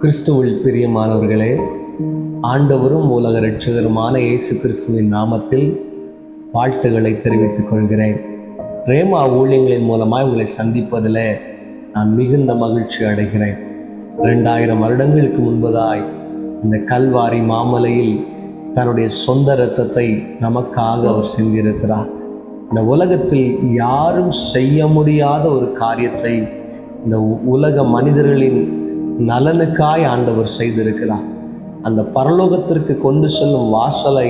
கிறிஸ்துவில் பிரியமானவர்களே, ஆண்டவரும் உலக இரட்சகருமான இயேசு கிறிஸ்துவின் நாமத்தில் வாழ்த்துக்களை தெரிவித்துக் கொள்கிறேன். ரேமா ஊழியங்களின் மூலமாக உங்களை சந்திப்பதில் நான் மிகுந்த மகிழ்ச்சி அடைகிறேன். 2000 வருடங்களுக்கு முன்பதாய் இந்த கல்வாரி மாமலையில் தன்னுடைய சொந்த இரத்தத்தை நமக்காக அவர் செஞ்சிருக்கிறார். இந்த உலகத்தில் யாரும் செய்ய முடியாத ஒரு காரியத்தை இந்த உலக மனிதர்களின் நலனுக்காய் ஆண்டவர் செய்திருக்கிறார். அந்த பரலோகத்திற்கு கொண்டு செல்லும் வாசலை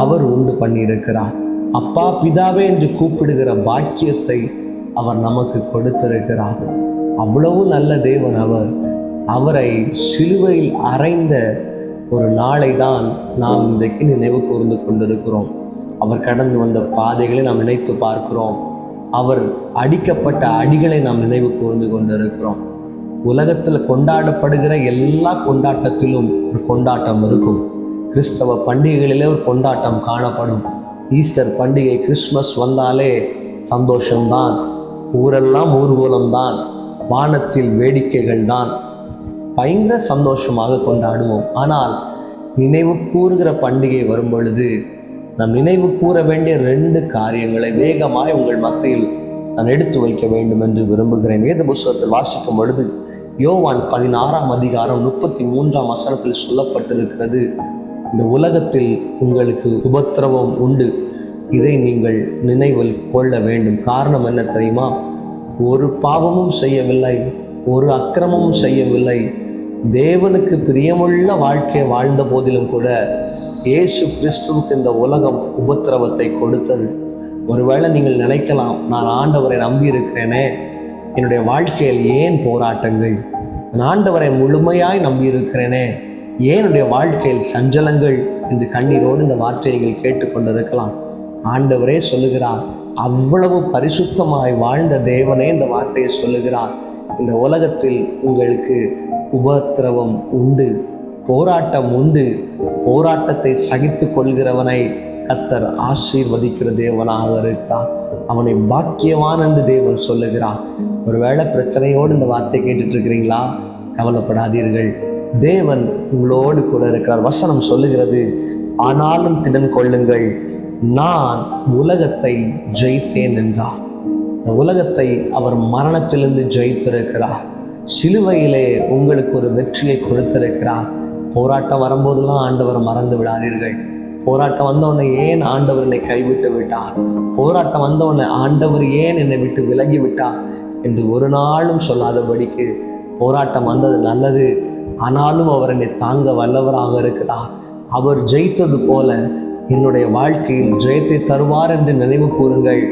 அவர் உண்டு பண்ணியிருக்கிறார். அப்பா பிதாவே என்று கூப்பிடுகிற பாக்கியத்தை அவர் நமக்கு கொடுத்திருக்கிறார். அவ்வளவு நல்ல தேவன் அவர். அவரை சிலுவையில் அறைந்த ஒரு நாளை தான் நாம் இன்றைக்கு நினைவு கூர்ந்து கொண்டிருக்கிறோம். அவர் கடந்து வந்த பாதைகளை நாம் நினைத்து பார்க்கிறோம். அவர் அடிக்கப்பட்ட அடிகளை நாம் நினைவு கூர்ந்து கொண்டிருக்கிறோம். உலகத்தில் கொண்டாடப்படுகிற எல்லா கொண்டாட்டத்திலும் ஒரு கொண்டாட்டம் இருக்கும். கிறிஸ்தவ பண்டிகைகளிலே ஒரு கொண்டாட்டம் காணப்படும். ஈஸ்டர் பண்டிகை, கிறிஸ்மஸ் வந்தாலே சந்தோஷம்தான், ஊரெல்லாம் ஊர்வலம்தான், வானத்தில் வேடிக்கைகள் தான், பயங்கர சந்தோஷமாக கொண்டாடுவோம். ஆனால் நினைவு கூறுகிற பண்டிகை வரும் பொழுது நாம் நினைவு கூற வேண்டிய 2 காரியங்களை வேகமாய் உங்கள் மத்தியில் நான் எடுத்து வைக்க வேண்டும் என்று விரும்புகிறேன். வேத புத்தகத்தில் வாசிக்கும் பொழுது யோவான் 16ஆம் அதிகாரம் 33ஆம் வசனத்தில் சொல்லப்பட்டிருக்கிறது, இந்த உலகத்தில் உங்களுக்கு உபத்திரவம் உண்டு, இதை நீங்கள் நினைவில் கொள்ள வேண்டும். காரணம் என்ன தெரியுமா? ஒரு பாவமும் செய்யவில்லை, ஒரு அக்கிரமமும் செய்யவில்லை, தேவனுக்கு பிரியமுள்ள வாழ்க்கை வாழ்ந்த போதிலும் கூட இயேசு கிறிஸ்துவுக்கு இந்த உலகம் உபத்திரவத்தை கொடுத்தது. ஒருவேளை நீங்கள் நினைக்கலாம், நான் ஆண்டவரை நம்பி இருக்கிறேனே, என்னுடைய வாழ்க்கையில் ஏன் போராட்டங்கள்? நான் ஆண்டவரை முழுமையாய் நம்பியிருக்கிறேனே, ஏன் என்னுடைய வாழ்க்கையில் சஞ்சலங்கள் என்று கண்ணீரோடு இந்த வார்த்தையை நீங்கள் கேட்டுக்கொண்டிருக்கலாம். ஆண்டவரே சொல்லுகிறார், அவ்வளவு பரிசுத்தமாய் வாழ்ந்த தேவனே இந்த வார்த்தையை சொல்லுகிறார், இந்த உலகத்தில் உங்களுக்கு உபத்திரவம் உண்டு, போராட்டம் உண்டு, போராட்டத்தை சகித்து கொள்கிறவனை கர்த்தர் ஆசீர்வதிக்கிற தேவனாக இருக்கிறார், அவனை பாக்கியவான் என்று தேவன் சொல்லுகிறார். ஒருவேளை பிரச்சனையோடு இந்த வார்த்தை கேட்டுட்டு இருக்கிறீங்களா? கவலைப்படாதீர்கள், தேவன் உங்களோடு கூட இருக்கிறார். வசனம் சொல்லுகிறது, ஆனாலும் திடன் கொள்ளுங்கள், நான் உலகத்தை ஜெயித்தேன் என்றார். இந்த உலகத்தை அவர் மரணத்திலிருந்து ஜெயித்திருக்கிறார். சிலுவையிலே உங்களுக்கு ஒரு வெற்றியை கொடுத்திருக்கிறார். போராட்டம் வரும்போதெல்லாம் ஆண்டவரை மறந்து விடாதீர்கள். போராட்டம் வந்தவொடனே ஏன் ஆண்டவர் என்னை கைவிட்டு விட்டார், போராட்டம் வந்தவொடனே ஆண்டவர் ஏன் என்னை விட்டு விலகி விட்டார் என்று ஒரு நாளும் சொல்லாதபடிக்கு, போராட்டம் வந்தது நல்லது, ஆனாலும் அவர் என்னை தாங்க வல்லவராக இருக்கிறார். அவர் ஜெயித்தது போல என்னுடைய வாழ்க்கையில் ஜெயத்தை தருவார் என்று நினைவு கூறுங்கள்.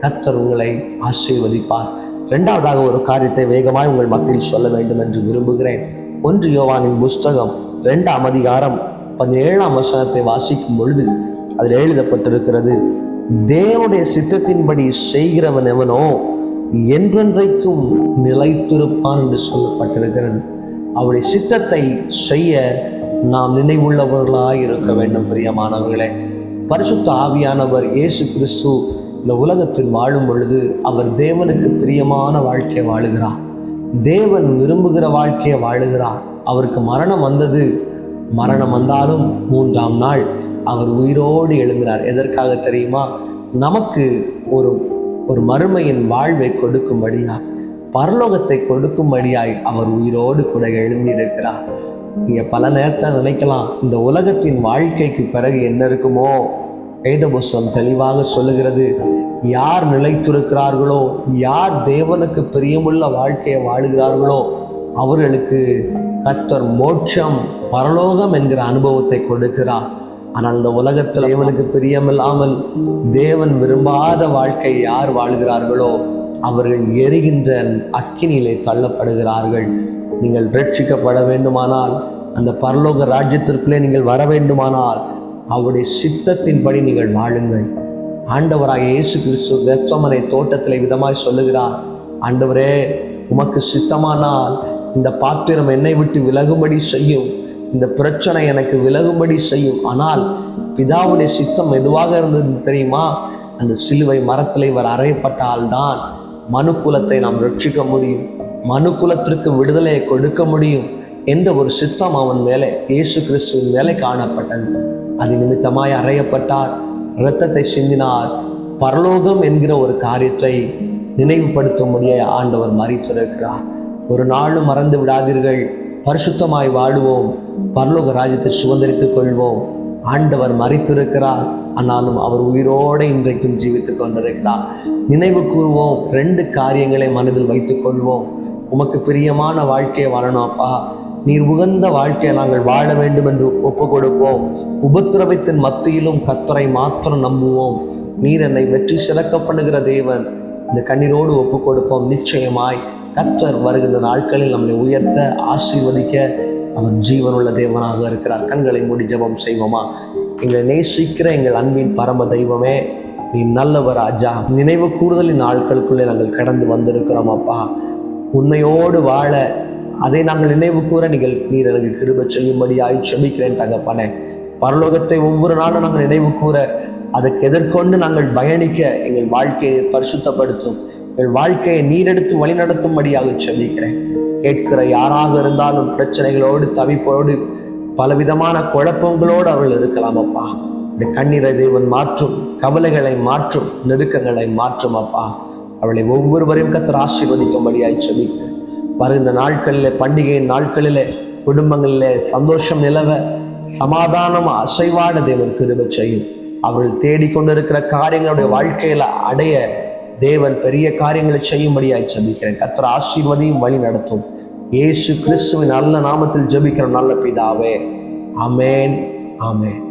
கர்த்தர் உங்களை ஆசீர்வதிப்பார். 2வதாக ஒரு காரியத்தை வேகமாய் உங்கள் மத்தியில் சொல்ல வேண்டும் என்று விரும்புகிறேன். 1 யோவானின் புஸ்தகம் 2ஆம் அதிகாரம் 17ஆம் வசனத்தை வாசிக்கும் பொழுது அதில் எழுதப்பட்டிருக்கிறது, தேவனுடைய சித்தத்தின்படி செய்கிறவன் எவனோ என்றென்றைக்கும் நிலைத்திருப்பான் என்று சொல்லப்பட்டிருக்கிறது. அவருடைய சித்தத்தை செய்ய நாம் நினைவுள்ளவர்களாய் இருக்க வேண்டும். பிரியமானவர்களே, பரிசுத்த ஆவியானவர் இயேசு கிறிஸ்து இந்த உலகத்தில் வாழும் பொழுது அவர் தேவனுக்கு பிரியமான வாழ்க்கையை வாழுகிறார், தேவன் விரும்புகிற வாழ்க்கையை வாழுகிறார். அவருக்கு மரணம் வந்தது, மரணம் வந்தாலும் 3ஆம் நாள் அவர் உயிரோடு எழும்பினார். எதற்காக தெரியுமா? நமக்கு ஒரு மறுமையின் வாழ்வை கொடுக்கும்படியாய், பரலோகத்தை கொடுக்கும்படியாய் அவர் உயிரோடு கூட எழும்பியிருக்கிறார். நீங்கள் பல நேரத்தில் நினைக்கலாம், இந்த உலகத்தின் வாழ்க்கைக்கு பிறகு என்ன இருக்குமோ? வேத புத்தகம் தெளிவாக சொல்லுகிறது, யார் நிலைத்திருக்கிறார்களோ, யார் தேவனுக்கு பிரியமுள்ள வாழ்க்கையை வாழுகிறார்களோ அவர்களுக்கு கர்த்தர் மோட்சம், பரலோகம் என்கிற அனுபவத்தை கொடுக்கிறார். ஆனால் இந்த உலகத்தில் தேவனுக்கு பிரியமில்லாமல் தேவன் விரும்பாத வாழ்க்கை யார் வாழ்கிறார்களோ அவர்கள் எரிகின்ற அக்கினியிலே தள்ளப்படுகிறார்கள். நீங்கள் ரட்சிக்கப்பட வேண்டுமானால், அந்த பரலோக ராஜ்யத்திற்குள்ளே நீங்கள் வர வேண்டுமானால் அவருடைய சித்தத்தின்படி நீங்கள் வாழுங்கள். ஆண்டவராக இயேசு கிறிஸ்து கெத்செமனே தோட்டத்திலே விதமாய் சொல்லுகிறார், ஆண்டவரே உமக்கு சித்தமானால் இந்த பாத்திரம் என்னை விட்டு விலகும்படி செய்யும், இந்த பிரச்சனை எனக்கு விலகும்படி செய்யும். ஆனால் பிதாவுடைய சித்தம் எதுவாக இருந்தது தெரியுமா? அந்த சிலுவை மரத்தில் இவர் அறையப்பட்டால்தான் மனுக்குலத்தை நாம் ரட்சிக்க முடியும், மனுக்குலத்திற்கு விடுதலையை கொடுக்க முடியும். எந்த ஒரு சித்தம் அவன் மேலே, இயேசு கிறிஸ்துவின் மேலே காணப்பட்டது. அது நிமித்தமாய் அறையப்பட்டார், இரத்தத்தை சிந்தினார். பரலோகம் என்கிற ஒரு காரியத்தை நினைவுபடுத்தும்படியே ஆண்டவர் மரித்திருக்கிறார். ஒரு நாளும் மறந்து விடாதீர்கள். பரிசுத்தமாய் வாழுவோம், பரலோக ராஜ்யத்தை சுதந்திரித்துக் கொள்வோம். ஆண்டவர் மரித்திருக்கிறார், ஆனாலும் அவர் உயிரோடு இன்றைக்கும் ஜீவித்துக் கொண்டிருக்கிறார். நினைவு கூறுவோம், 2 காரியங்களை மனதில் வைத்துக் கொள்வோம். உமக்கு பிரியமான வாழ்க்கையை வாழணும் அப்பா, நீர் உகந்த வாழ்க்கையை நாங்கள் வாழ வேண்டும் என்று ஒப்பு கொடுப்போம். உபத்திரவத்தின் மத்தியிலும் கர்த்தரை மாத்திரம் நம்புவோம். நீர் என்னை வெற்றி சிறக்க பண்ணுகிற தேவன். இந்த கண்ணீரோடு ஒப்பு கொடுப்போம். நிச்சயமாய் கர்த்தர் வருகின்ற நாட்களில் நம்மை உயர்த்த, ஆசீர்வதிக்க அவர் ஜீவனுள்ள தேவனாக இருக்கிறார். கண்களை மூடி ஜெபம் செய்வோமா? எங்களை நேசிக்கிற எங்கள் அன்பின் பரம தெய்வமே, நீ நல்லவர் ராஜா. நினைவு கூறுதலின் நாட்களுக்குள்ளே நாங்கள் கடந்து வந்திருக்கிறோம் அப்பா. உண்மையோடு வாழ, அதை நாங்கள் நினைவு கூற நீர் எனக்கு கிருபை செய்யும்படியாய் செபிக்கிறேன் தகப்பனே. பரலோகத்தை ஒவ்வொரு நாளும் நாங்கள் நினைவு கூற, அதற்கு எதிர்கொண்டு நாங்கள் பயணிக்க எங்கள் வாழ்க்கையை பரிசுத்தப்படுத்தும், எங்கள் வாழ்க்கையை நீரெடுத்து வழிநடத்தும்படியாக செபிக்கிறேன். கேட்கிற யாராக இருந்தாலும் பிரச்சனைகளோடு, தவிப்போடு, பலவிதமான குழப்பங்களோடு அவர்கள் இருக்கலாம் அப்பா. இந்த கண்ணீரை தேவன் மாற்றும், கவலைகளை மாற்றும், நெருக்கங்களை மாற்றும் அப்பா. அவளை ஒவ்வொருவரையும் கர்த்தர் ஆசீர்வதிக்கும்படியாய் செபிக்கிறேன். வருகின்ற நாட்களிலே, பண்டிகையின் நாட்களிலே, குடும்பங்களிலே சந்தோஷம் நிலவ, சமாதானம் அசைவாட தேவன் கிருபை செய்யும். அவர்கள் தேடிக்கொண்டிருக்கிற காரியங்களுடைய வாழ்க்கையில அடைய தேவன் பெரிய காரியங்களை செய்யும்படியாய் ஜெபிக்கிறேன். கர்த்தர் ஆசீர்வதியும் வழி நடத்தும். இயேசு கிறிஸ்துவின் நல்ல நாமத்தில் ஜெபிக்கிற நல்ல பிதாவே, ஆமென், ஆமென்.